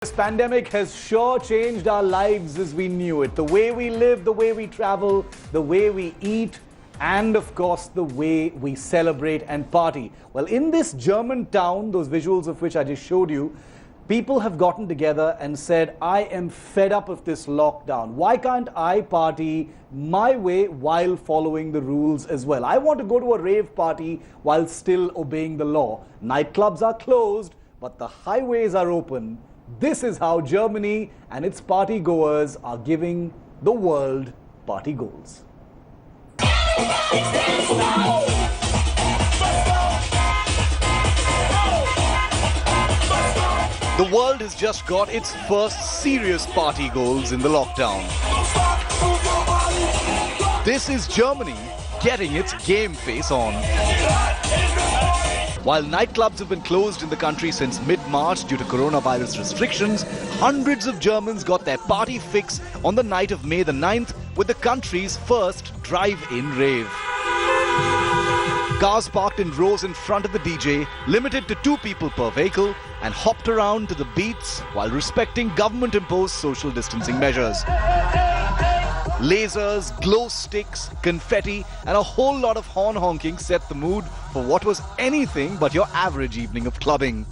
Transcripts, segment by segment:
This pandemic has sure changed our lives as we knew it. The way we live, the way we travel, the way we eat, and of course, the way we celebrate and party. Well, in this German town, those visuals of which I just showed you, people have gotten together and said, I am fed up of this lockdown. Why can't I party my way while following the rules as well? I want to go to a rave party while still obeying the law. Nightclubs are closed, but the highways are open. This is how Germany and its party goers are giving the world party goals. The world has just got its first serious party goals in the lockdown. This is Germany getting its game face on. While nightclubs have been closed in the country since mid-March due to coronavirus restrictions, hundreds of Germans got their party fix on the night of May the 9th with the country's first drive-in rave. Cars parked in rows in front of the DJ, limited to 2 people per vehicle, and hopped around to the beats while respecting government-imposed social distancing measures. Lasers, glow sticks, confetti, and a whole lot of horn honking set the mood for what was anything but your average evening of clubbing.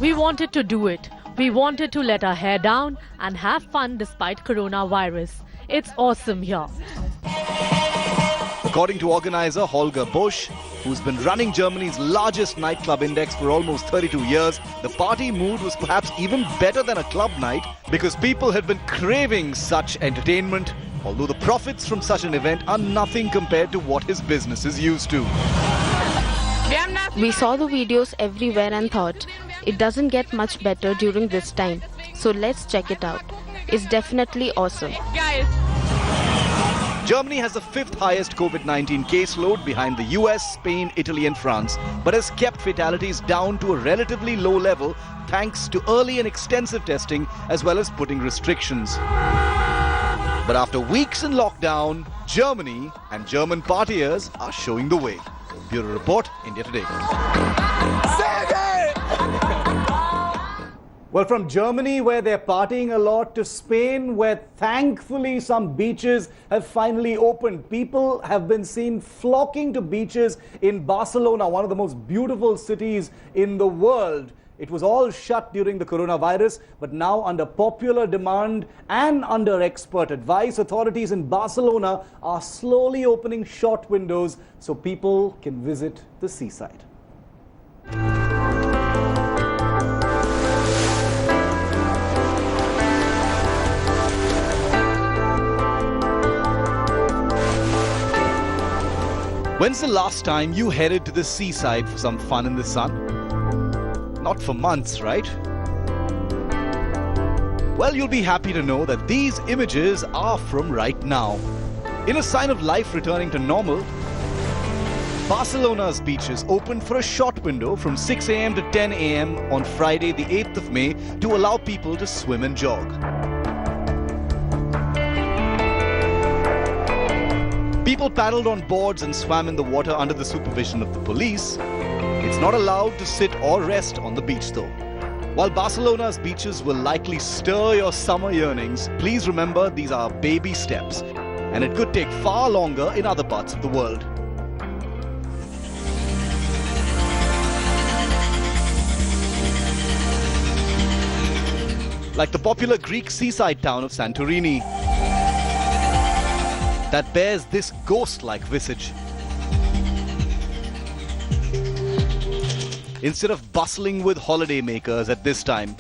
We wanted to do it. We wanted to let our hair down and have fun despite coronavirus. It's awesome here. According to organizer Holger Bosch, who's been running Germany's largest nightclub index for almost 32 years, the party mood was perhaps even better than a club night because people had been craving such entertainment, although the profits from such an event are nothing compared to what his business is used to. We saw the videos everywhere and thought, it doesn't get much better during this time, so let's check it out. It's definitely awesome. Germany has the 5th highest COVID-19 caseload behind the US, Spain, Italy and France, but has kept fatalities down to a relatively low level thanks to early and extensive testing as well as putting restrictions. But after weeks in lockdown, Germany and German partiers are showing the way. Bureau Report, India Today. Well, from Germany, where they're partying a lot, to Spain, where thankfully some beaches have finally opened. People have been seen flocking to beaches in Barcelona, one of the most beautiful cities in the world. It was all shut during the coronavirus, but now under popular demand and under expert advice, authorities in Barcelona are slowly opening short windows so people can visit the seaside. When's the last time you headed to the seaside for some fun in the sun? Not for months, right? Well, you'll be happy to know that these images are from right now. In a sign of life returning to normal, Barcelona's beaches opened for a short window from 6 a.m. to 10 a.m. on Friday, the 8th of May, to allow people to swim and jog. People paddled on boards and swam in the water under the supervision of the police. It's not allowed to sit or rest on the beach though. While Barcelona's beaches will likely stir your summer yearnings, please remember these are baby steps, and it could take far longer in other parts of the world. Like the popular Greek seaside town of Santorini, that bears this ghost-like visage. Instead of bustling with holidaymakers at this time,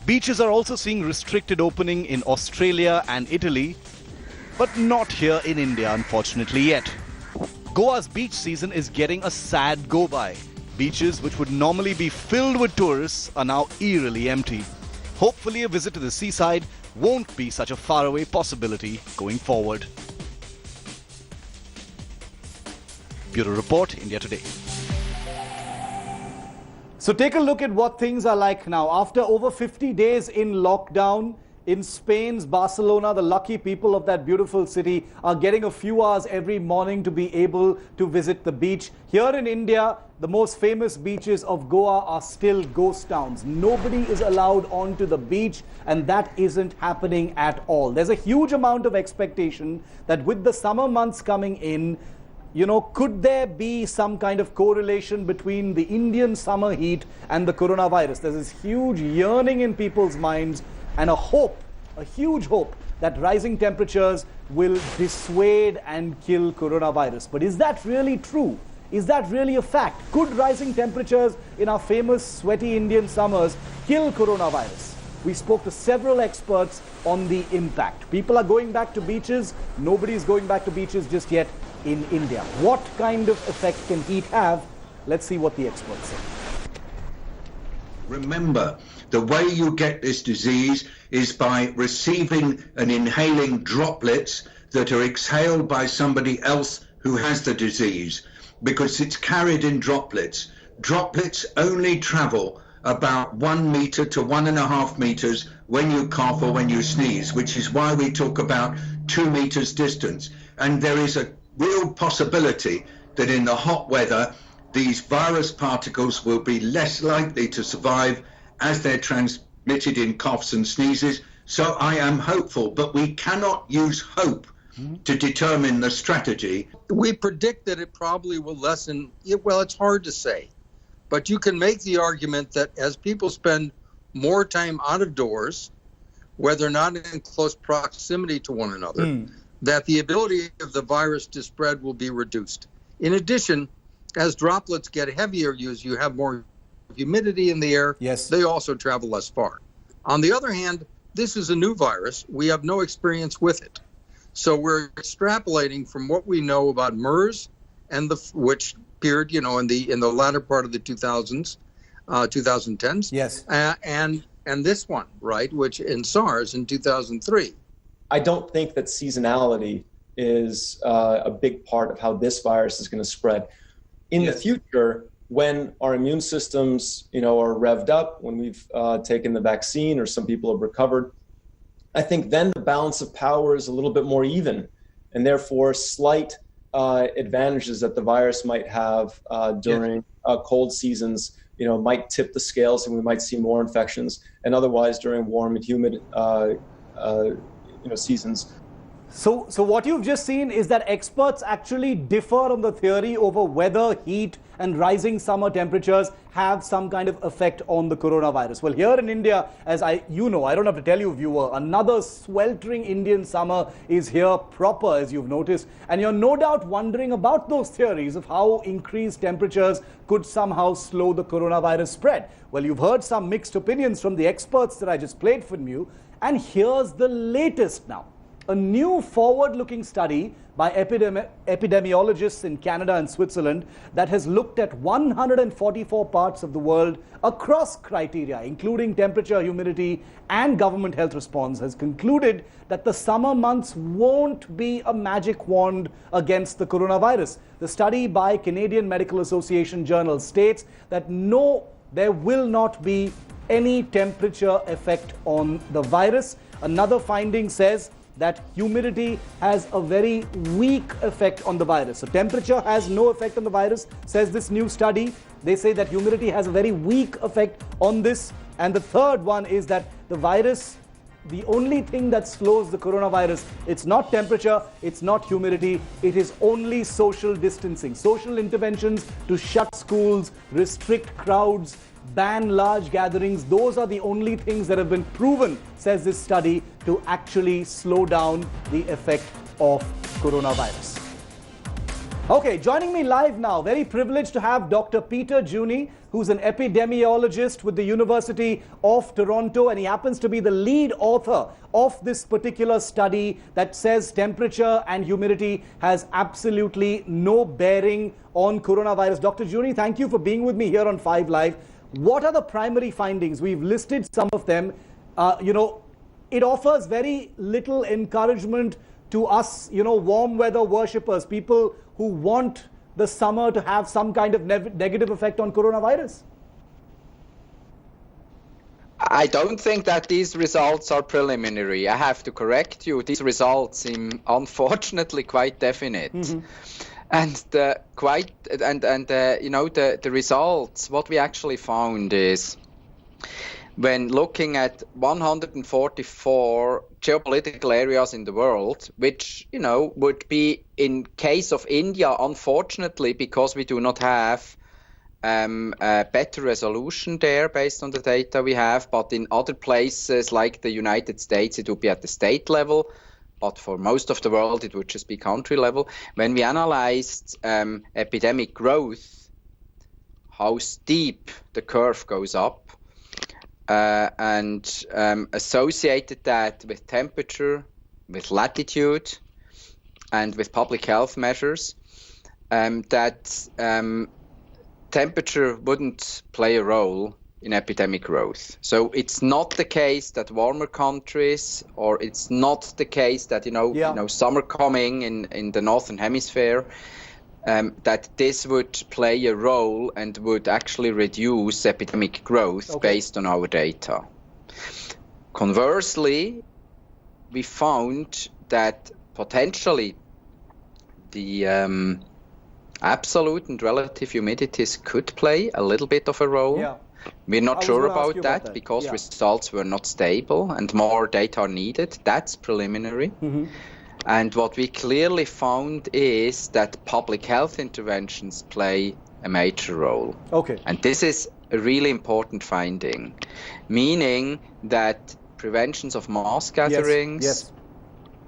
beaches are also seeing restricted opening in Australia and Italy, but not here in India, unfortunately, yet. Goa's beach season is getting a sad go-by. Beaches which would normally be filled with tourists are now eerily empty. Hopefully a visit to the seaside won't be such a faraway possibility going forward. Bureau Report, India Today. So take a look at what things are like now. After over 50 days in lockdown, in Spain's Barcelona, the lucky people of that beautiful city are getting a few hours every morning to be able to visit the beach. Here in India, the most famous beaches of Goa are still ghost towns. Nobody is allowed onto the beach, and that isn't happening at all. There's a huge amount of expectation that with the summer months coming in, could there be some kind of correlation between the Indian summer heat and the coronavirus? There's this huge yearning in people's minds and a huge hope that rising temperatures will dissuade and kill coronavirus. But is that really true? Is that really a fact? Could rising temperatures in our famous sweaty Indian summers kill coronavirus? We spoke to several experts on the impact. People are going back to beaches. Nobody's going back to beaches just yet in India. What kind of effect can heat have? Let's see what the experts say. Remember, the way you get this disease is by receiving and inhaling droplets that are exhaled by somebody else who has the disease, because it's carried in droplets. Droplets only travel about 1 meter to 1.5 meters when you cough or when you sneeze, which is why we talk about 2 meters distance. And there is a real possibility that in the hot weather, these virus particles will be less likely to survive as they're transmitted in coughs and sneezes. So I am hopeful, but we cannot use hope to determine the strategy. We predict that it probably will lessen. Well, it's hard to say, but you can make the argument that as people spend more time out of doors, whether or not in close proximity to one another, that the ability of the virus to spread will be reduced. In addition, as droplets get heavier, you have more humidity in the air. Yes. They also travel less far. On the other hand, this is a new virus. We have no experience with it. So we're extrapolating from what we know about MERS, and which appeared, in the latter part of the 2000s, 2010s. Yes. And this one, right, which in SARS in 2003. I don't think that seasonality is a big part of how this virus is going to spread. In the future, when our immune systems, are revved up, when we've taken the vaccine or some people have recovered, I think then the balance of power is a little bit more even, and therefore slight advantages that the virus might have during cold seasons, might tip the scales, and we might see more infections, and otherwise during warm and humid seasons. So what you've just seen is that experts actually differ on the theory over whether heat and rising summer temperatures have some kind of effect on the coronavirus. Well, here in India, as I don't have to tell you, viewer, another sweltering Indian summer is here proper, as you've noticed. And you're no doubt wondering about those theories of how increased temperatures could somehow slow the coronavirus spread. Well, you've heard some mixed opinions from the experts that I just played for you. And here's the latest now. A new forward-looking study by epidemiologists in Canada and Switzerland that has looked at 144 parts of the world across criteria, including temperature, humidity, and government health response, has concluded that the summer months won't be a magic wand against the coronavirus. The study by Canadian Medical Association Journal states that no, there will not be any temperature effect on the virus. Another finding says that humidity has a very weak effect on the virus. So temperature has no effect on the virus, says this new study. They say that humidity has a very weak effect on this. And the third one is that the virus, the only thing that slows the coronavirus, it's not temperature, it's not humidity, it is only social distancing. Social interventions to shut schools, restrict crowds, ban large gatherings, those are the only things that have been proven, says this study, to actually slow down the effect of coronavirus. Okay, joining me live now, very privileged to have Dr. Peter Juni, who's an epidemiologist with the University of Toronto, and he happens to be the lead author of this particular study that says temperature and humidity has absolutely no bearing on coronavirus. Dr. Juni, thank you for being with me here on 5 Live. What are the primary findings? We've listed some of them. It offers very little encouragement to us, warm weather worshippers, people who want the summer to have some kind of negative effect on coronavirus. I don't think that these results are preliminary. I have to correct you. These results seem unfortunately quite definite. And the results, what we actually found is, when looking at 144 geopolitical areas in the world, which, would be, in case of India, unfortunately, because we do not have a better resolution there based on the data we have, but in other places like the United States, it would be at the state level, but for most of the world, it would just be country level. When we analyzed epidemic growth, how steep the curve goes up, and associated that with temperature, with latitude, and with public health measures, that temperature wouldn't play a role in epidemic growth. So it's not the case that warmer countries, or it's not the case that, summer coming in the Northern Hemisphere, that this would play a role and would actually reduce epidemic growth based on our data. Conversely, we found that potentially the absolute and relative humidities could play a little bit of a role. Yeah. We're not sure about that because results were not stable and more data are needed. That's preliminary. And what we clearly found is that public health interventions play a major role. And this is a really important finding, meaning that preventions of mass gatherings,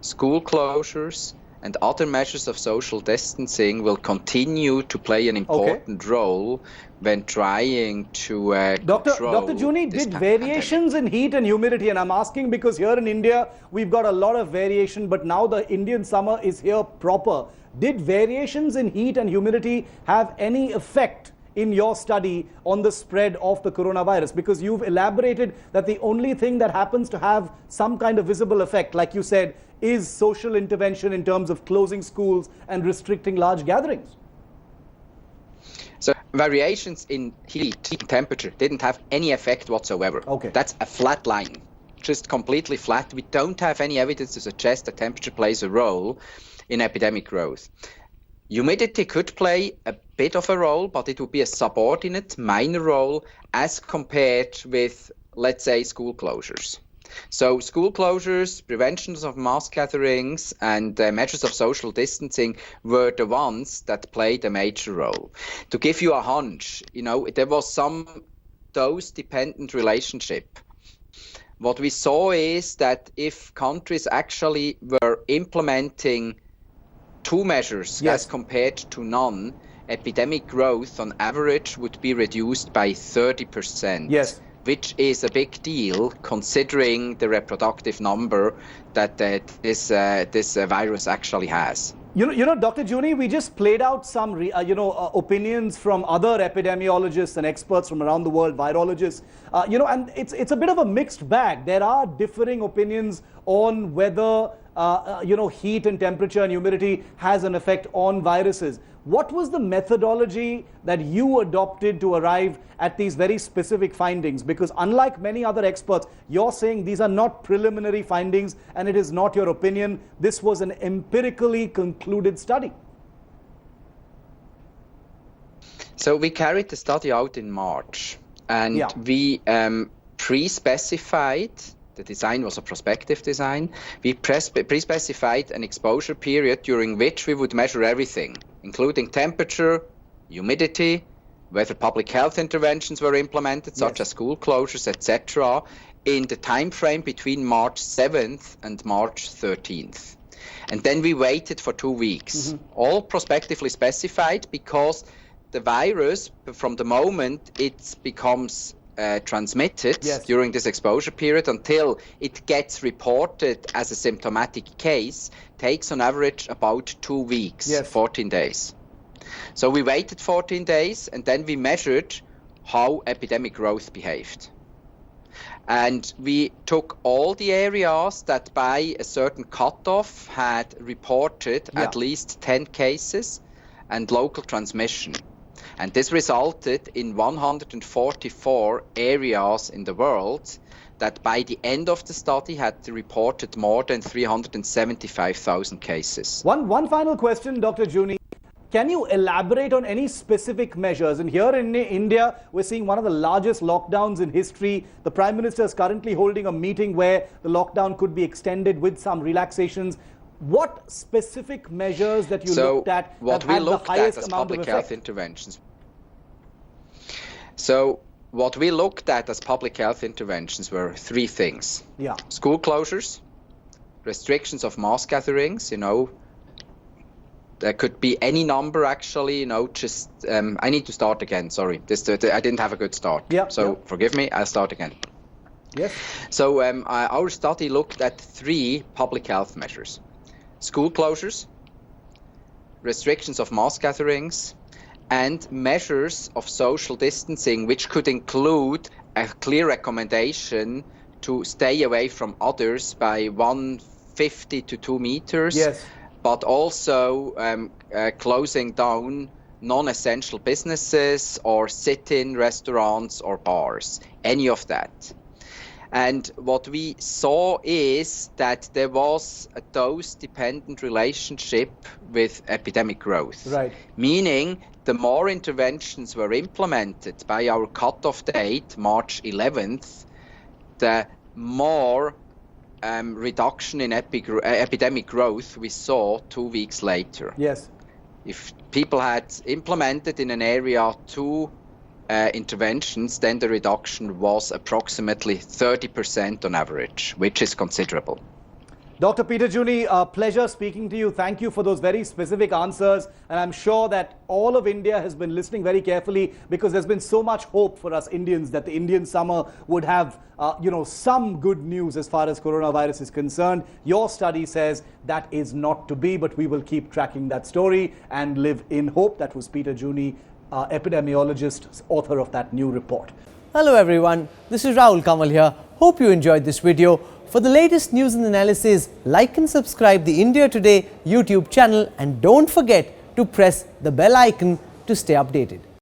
school closures, and other measures of social distancing will continue to play an important role when trying to control Dr. Juni, did variations in heat and humidity, and I'm asking because here in India, we've got a lot of variation, but now the Indian summer is here proper. Did variations in heat and humidity have any effect in your study on the spread of the coronavirus? Because you've elaborated that the only thing that happens to have some kind of visible effect, like you said, is social intervention in terms of closing schools and restricting large gatherings. So variations in heat and temperature didn't have any effect whatsoever. That's a flat line, just completely flat. We don't have any evidence to suggest that temperature plays a role in epidemic growth. Humidity could play a bit of a role, but it would be a subordinate, minor role as compared with, let's say, school closures. So school closures, preventions of mass gatherings, and measures of social distancing were the ones that played a major role. To give you a hunch, there was some dose-dependent relationship. What we saw is that if countries actually were implementing two measures as compared to none, epidemic growth on average would be reduced by 30%. Which is a big deal considering the reproductive number that this virus actually has. Dr. Juni, we just played out some opinions from other epidemiologists and experts from around the world, virologists, and it's a bit of a mixed bag. There are differing opinions on whether heat and temperature and humidity has an effect on viruses. What was the methodology that you adopted to arrive at these very specific findings? Because unlike many other experts, you're saying these are not preliminary findings and it is not your opinion. This was an empirically concluded study. So we carried the study out in March, and we pre-specified. The design was a prospective design. We pre-specified an exposure period during which we would measure everything, including temperature, humidity, whether public health interventions were implemented, such as school closures, etc., in the time frame between March 7th and March 13th. And then we waited for 2 weeks, all prospectively specified, because the virus, from the moment it becomes transmitted during this exposure period until it gets reported as a symptomatic case, takes on average about 2 weeks, 14 days. So we waited 14 days and then we measured how epidemic growth behaved. And we took all the areas that by a certain cutoff had reported at least 10 cases and local transmission. And this resulted in 144 areas in the world that by the end of the study had reported more than 375,000 cases. One final question, Dr. Juni. Can you elaborate on any specific measures? And here in India, we're seeing one of the largest lockdowns in history. The Prime Minister is currently holding a meeting where the lockdown could be extended with some relaxations. What specific measures that you looked at what we looked at as public health interventions? So what we looked at as public health interventions were three things. Yeah. School closures, restrictions of mass gatherings, there could be any number actually, just, I need to start again, sorry. I didn't have a good start. Yeah, Forgive me, I'll start again. Yes. So our study looked at three public health measures. School closures, restrictions of mass gatherings, and measures of social distancing, which could include a clear recommendation to stay away from others by 150 to 2 meters. Yes. But also closing down non-essential businesses or sit-in restaurants or bars, any of that. And what we saw is that there was a dose-dependent relationship with epidemic growth. Right. Meaning the more interventions were implemented by our cutoff date, March 11th, the more reduction in epidemic growth we saw 2 weeks later. Yes. If people had implemented in an area 2 interventions, then the reduction was approximately 30% on average, which is considerable. Dr. Peter Juni, a pleasure speaking to you. Thank you for those very specific answers. And I'm sure that all of India has been listening very carefully, because there's been so much hope for us Indians that the Indian summer would have, some good news as far as coronavirus is concerned. Your study says that is not to be, but we will keep tracking that story and live in hope. That was Peter Juni, epidemiologist, author of that new report. Hello everyone, this is Rahul Kamal here. Hope you enjoyed this video. For the latest news and analysis, like and subscribe the India Today YouTube channel, and don't forget to press the bell icon to stay updated.